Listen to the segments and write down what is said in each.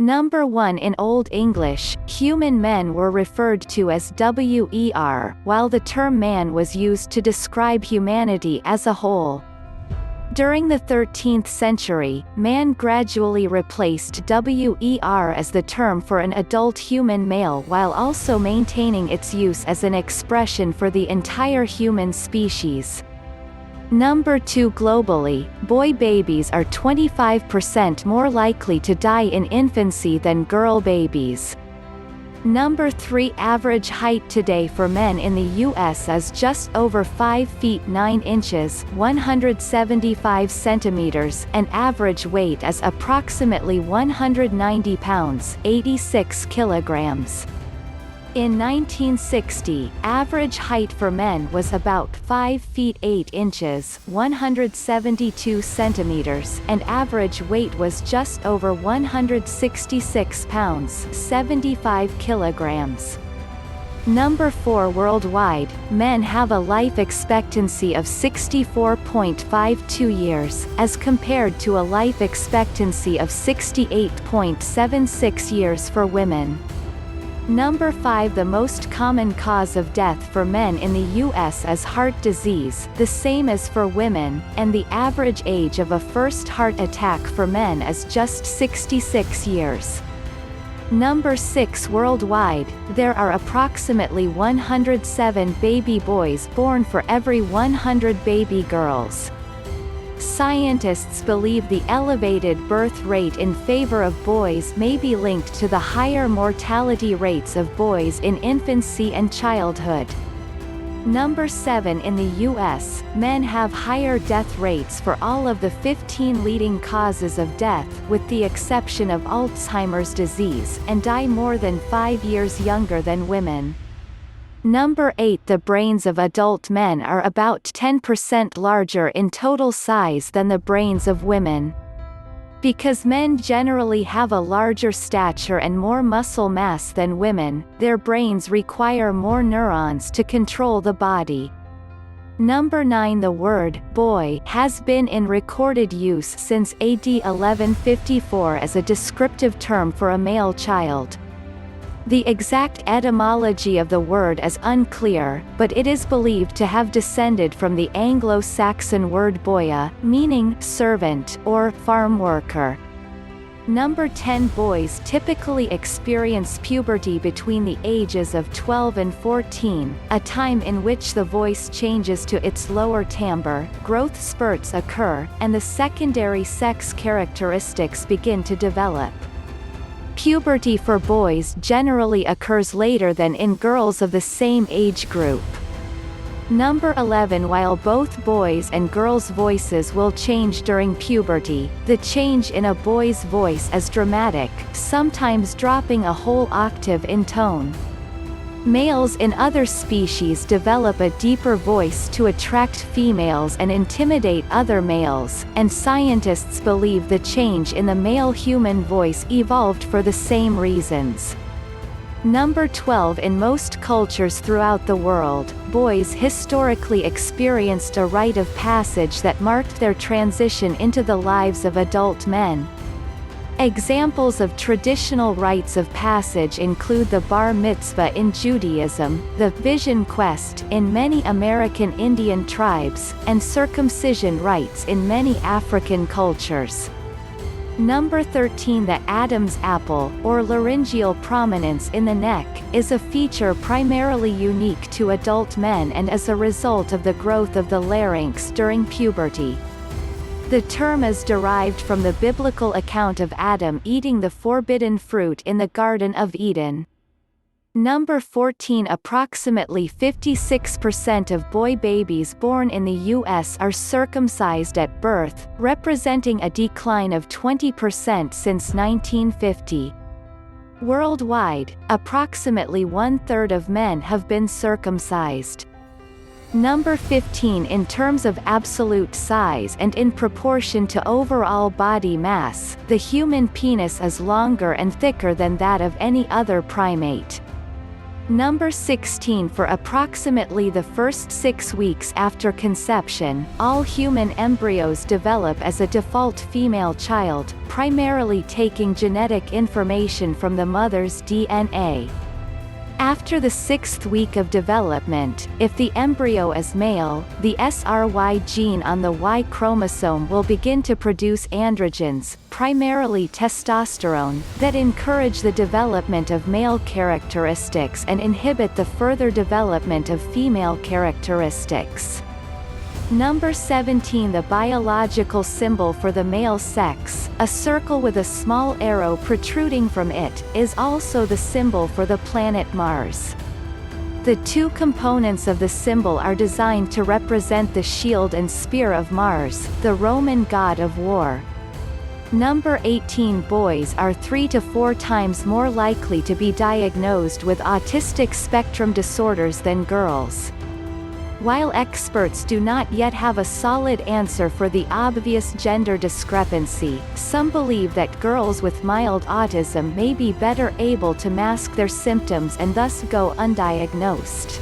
Number 1. In Old English, human men were referred to as wer, while the term man was used to describe humanity as a whole. During the 13th century, man gradually replaced wer as the term for an adult human male while also maintaining its use as an expression for the entire human species. Number 2. Globally, boy babies are 25% more likely to die in infancy than girl babies. Number 3. Average height today for men in the U.S. is just over 5 feet 9 inches (175 centimeters), and average weight is approximately 190 pounds (86 kilograms). In 1960, average height for men was about 5 feet 8 inches (172 centimeters), and average weight was just over 166 pounds (75 kilograms). Number 4. Worldwide, men have a life expectancy of 64.52 years, as compared to a life expectancy of 68.76 years for women. Number 5. The most common cause of death for men in the U.S. is heart disease, the same as for women, and the average age of a first heart attack for men is just 66 years. Number 6. Worldwide, there are approximately 107 baby boys born for every 100 baby girls. Scientists believe the elevated birth rate in favor of boys may be linked to the higher mortality rates of boys in infancy and childhood. Number 7. In the U.S., men have higher death rates for all of the 15 leading causes of death, with the exception of Alzheimer's disease, and die more than 5 years younger than women. Number 8. The brains of adult men are about 10% larger in total size than the brains of women. Because men generally have a larger stature and more muscle mass than women, their brains require more neurons to control the body. Number 9. The word boy has been in recorded use since AD 1154 as a descriptive term for a male child. The exact etymology of the word is unclear, but it is believed to have descended from the Anglo-Saxon word boia, meaning servant or farm worker. Number 10. Boys typically experience puberty between the ages of 12 and 14, a time in which the voice changes to its lower timbre, growth spurts occur, and the secondary sex characteristics begin to develop. Puberty for boys generally occurs later than in girls of the same age group. Number 11. While both boys' and girls' voices will change during puberty, the change in a boy's voice is dramatic, sometimes dropping a whole octave in tone. Males in other species develop a deeper voice to attract females and intimidate other males, and scientists believe the change in the male human voice evolved for the same reasons. Number 12. In most cultures throughout the world, boys historically experienced a rite of passage that marked their transition into the lives of adult men. Examples of traditional rites of passage include the bar mitzvah in Judaism, the vision quest in many American Indian tribes, and circumcision rites in many African cultures. Number 13. The Adam's apple, or laryngeal prominence in the neck, is a feature primarily unique to adult men and is a result of the growth of the larynx during puberty. The term is derived from the biblical account of Adam eating the forbidden fruit in the Garden of Eden. Number 14. Approximately 56% of boy babies born in the U.S. are circumcised at birth, representing a decline of 20% since 1950. Worldwide, approximately 1/3 of men have been circumcised. Number 15. In terms of absolute size and in proportion to overall body mass, the human penis is longer and thicker than that of any other primate. Number 16. For approximately the first 6 weeks after conception, all human embryos develop as a default female child, primarily taking genetic information from the mother's DNA. After the 6th week of development, if the embryo is male, the SRY gene on the Y chromosome will begin to produce androgens, primarily testosterone, that encourage the development of male characteristics and inhibit the further development of female characteristics. Number 17. The biological symbol for the male sex, a circle with a small arrow protruding from it, is also the symbol for the planet Mars. The two components of the symbol are designed to represent the shield and spear of Mars, the Roman god of war. Number 18. Boys are 3 to 4 times more likely to be diagnosed with autistic spectrum disorders than girls. While experts do not yet have a solid answer for the obvious gender discrepancy, some believe that girls with mild autism may be better able to mask their symptoms and thus go undiagnosed.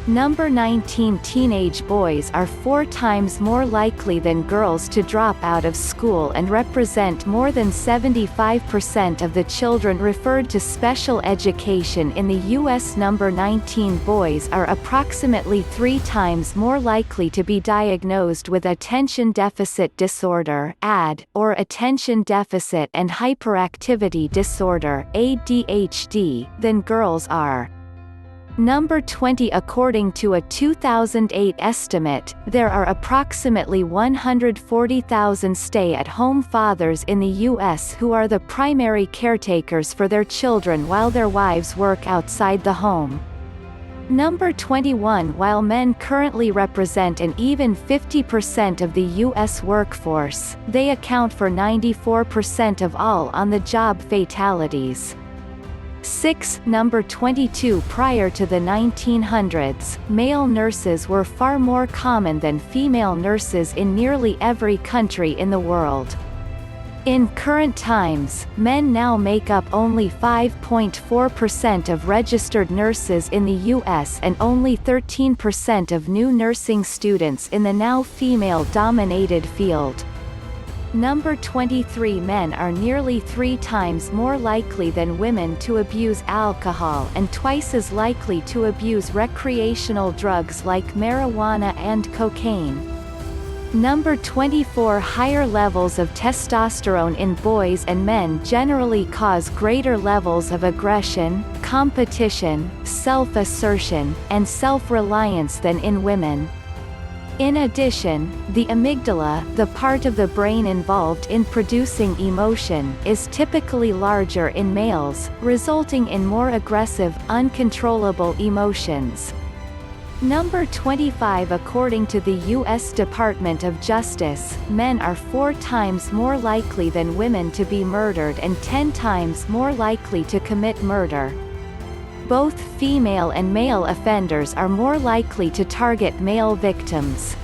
Number 19. Teenage boys are 4 times more likely than girls to drop out of school and represent more than 75% of the children referred to special education in the U.S. Number 19. Boys are approximately 3 times more likely to be diagnosed with attention deficit disorder (ADD) or attention deficit and hyperactivity disorder (ADHD) than girls are. Number 20. According to a 2008 estimate, there are approximately 140,000 stay-at-home fathers in the U.S. who are the primary caretakers for their children while their wives work outside the home. Number 21. While men currently represent an even 50% of the U.S. workforce, they account for 94% of all on-the-job fatalities. 6. Number 22. Prior to the 1900s, male nurses were far more common than female nurses in nearly every country in the world. In current times, men now make up only 5.4% of registered nurses in the U.S. and only 13% of new nursing students in the now female-dominated field. Number 23. Men are nearly 3 times more likely than women to abuse alcohol and twice as likely to abuse recreational drugs like marijuana and cocaine. Number 24. Higher levels of testosterone in boys and men generally cause greater levels of aggression, competition, self-assertion, and self-reliance than in women. In addition, the amygdala, the part of the brain involved in producing emotion, is typically larger in males, resulting in more aggressive, uncontrollable emotions. Number 25. According to the U.S. Department of Justice, men are 4 times more likely than women to be murdered and 10 times more likely to commit murder. Both female and male offenders are more likely to target male victims.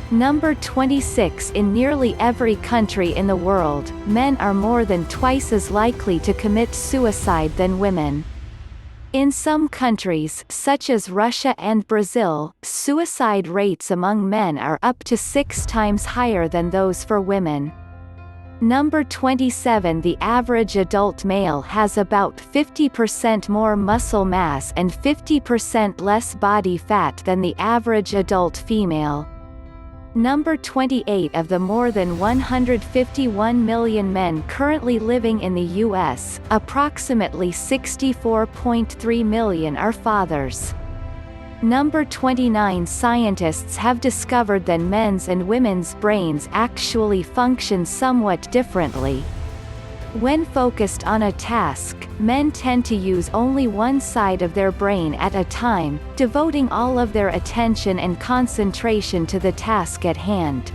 Number 26. In nearly every country in the world, men are more than twice as likely to commit suicide than women. In some countries, such as Russia and Brazil, suicide rates among men are up to 6 times higher than those for women. Number 27. The average adult male has about 50% more muscle mass and 50% less body fat than the average adult female. Number 28. Of the more than 151 million men currently living in the U.S., approximately 64.3 million are fathers. Number 29. Scientists have discovered that men's and women's brains actually function somewhat differently. When focused on a task, men tend to use only one side of their brain at a time, devoting all of their attention and concentration to the task at hand.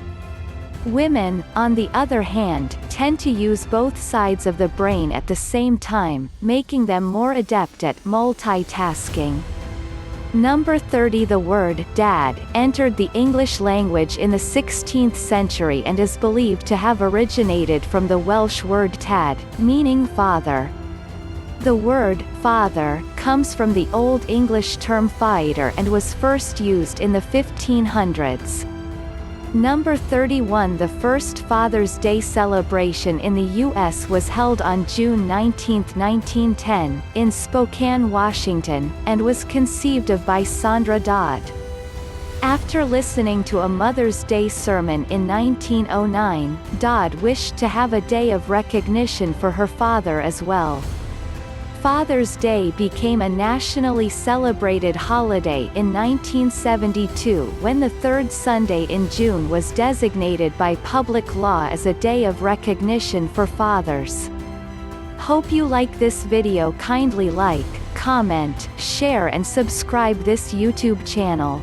Women, on the other hand, tend to use both sides of the brain at the same time, making them more adept at multitasking. Number 30. The word dad entered the English language in the 16th century and is believed to have originated from the Welsh word tad, meaning father. The word father comes from the Old English term faeder and was first used in the 1500s. Number 31. The first Father's Day celebration in the U.S. was held on June 19, 1910, in Spokane, Washington, and was conceived of by Sandra Dodd. After listening to a Mother's Day sermon in 1909, Dodd wished to have a day of recognition for her father as well. Father's Day became a nationally celebrated holiday in 1972 when the third Sunday in June was designated by public law as a day of recognition for fathers. Hope you like this video. Kindly like, comment, share and subscribe this YouTube channel.